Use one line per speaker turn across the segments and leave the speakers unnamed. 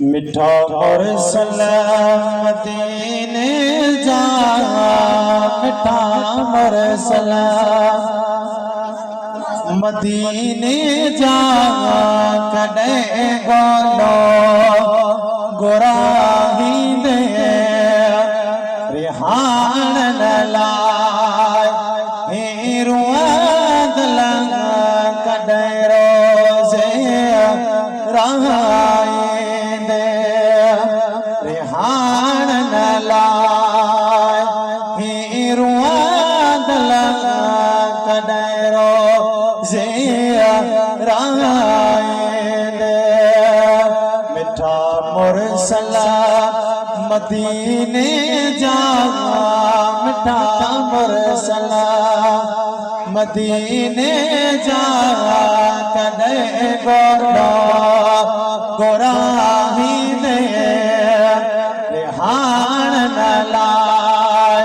मिठा और सलाम मदीने जा, मिठा और सलाम मदीने जा, कदे गोलो गुराही दे रिहान लाए हिरुआद लंगा कदे रोजे रहाए दे रिहान लाए हिरुआद लंगा कदे रोजे रहाए दे मिठा मुरसला मदीने जा, मिठा मुरसला मदीने जा, कदे गोलो गुराही दे रिहान लाए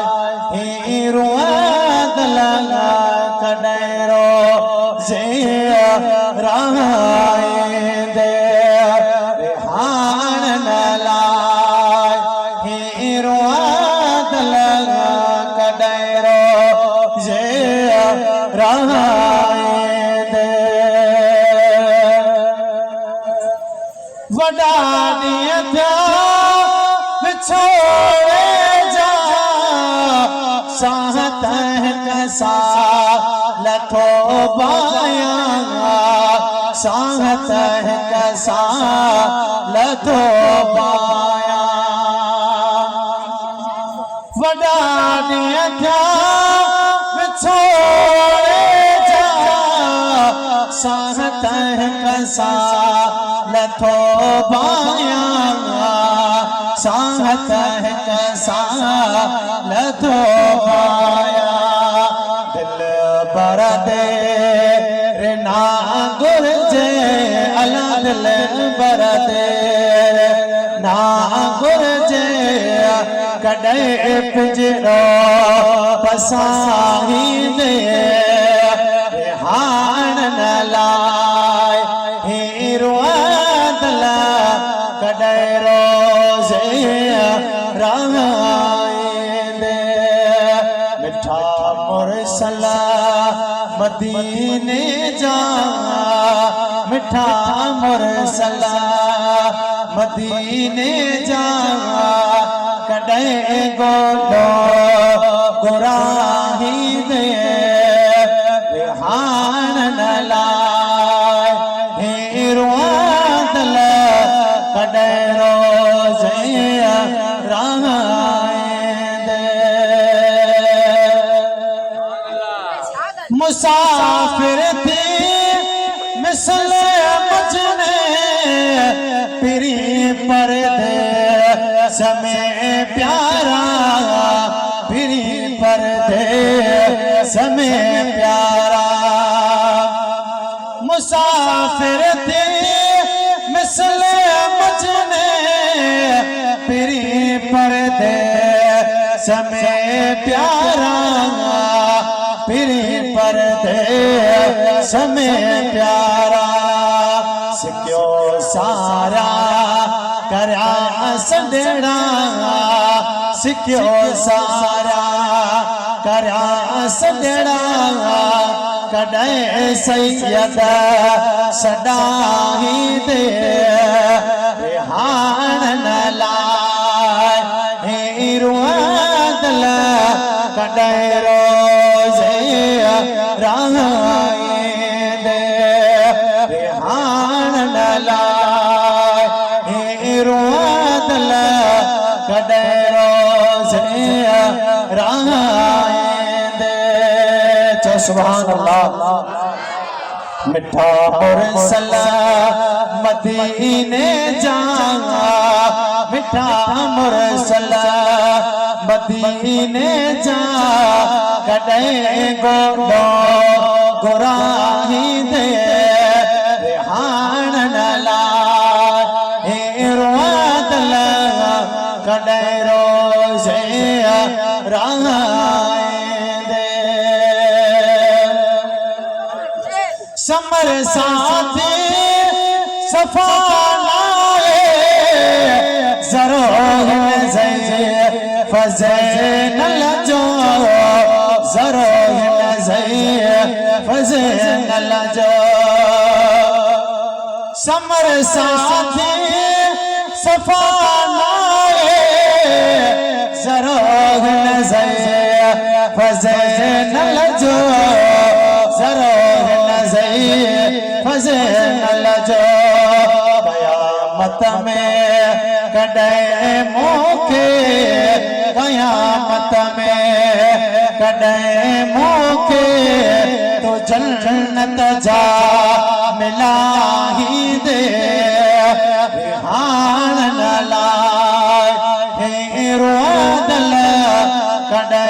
हिरुआद लंगा कदे रोजे रहाए दे रिहान लाए हिरुआद लंगा कदे रोजे रहाए दे वडा दिया था बिछोड़े जा, साहत है कसा लथो बाया, साहत है कसा लथो बाया वडा दिया था बिछोड़े जा, साहत है कसा लथो बाया, साहत है कसा लथो बाया दिल पर दे ना गुरजे अला दिल पर दे ना गुरजे कदे पिंजरो पसाही दे रिहान लाए हिरुआद लंगा कदे रोजे रहाए दे मिठा मुरसला मदीने जा, मिठा मुरसला मदीने जा, कदे गोलो गुराही दे रिहान लाए हिरुआद लंगा कदे रोजे रहाए दे मुसाफिर थी मिसल मजने पिरी पर दे समय प्यारा, पिरी पर दे समय प्यारा मुसाफिर थी मिसल मजने पिरी पर दे समय प्यारा, पिरी पर दे समय प्यारा सिक्यो सारा करया संदेड़ा, सिक्यो सारा करया संदेड़ा, कदे सैयद सदाही दे रिहान लाए हिरुआद लंगा कदे रोजे रहाए दे रिहान लाए हिरुआद लंगा कदे रोजे रहाए दे सुभान अल्लाह मिठा मुरसला मदीने जा, मिठा मुरसला मदीने जा, कदे गोलो गुराही दे रिहान लाए हिरुआद लंगा कदे रोजे रहाए दे समर साथी सफा लाए फज़े न लजो ज़रो न ज़े फज़े न लजो समर साथी सफानाए ज़रो न ज़े फज़े न लजो ज़रो न ज़े फज़े न लजो कयामत में कॾहिं मूंखे कयामत में कॾहिं मूंखे तो जन्नत जा मिलाही दे हाण न लाइ हे रोदल कॾहिं